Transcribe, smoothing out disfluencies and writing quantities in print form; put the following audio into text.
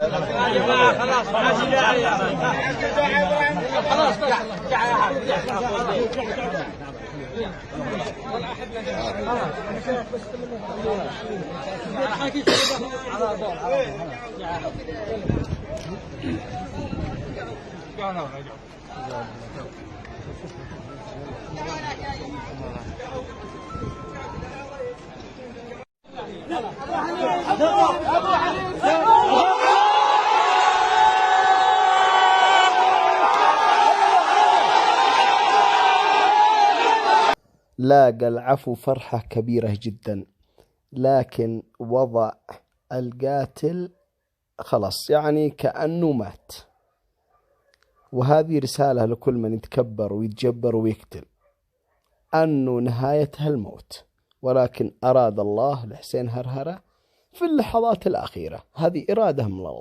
يا جماعة خلاص ما في داعي. خلاص لاقى العفو فرحة كبيرة جدا، لكن وضع القاتل خلاص يعني كأنه مات. وهذه رسالة لكل من يتكبر ويتجبر ويقتل، أنه نهايتها الموت، ولكن أراد الله لحسين هرهرة في اللحظات الأخيرة. هذه إرادة من الله.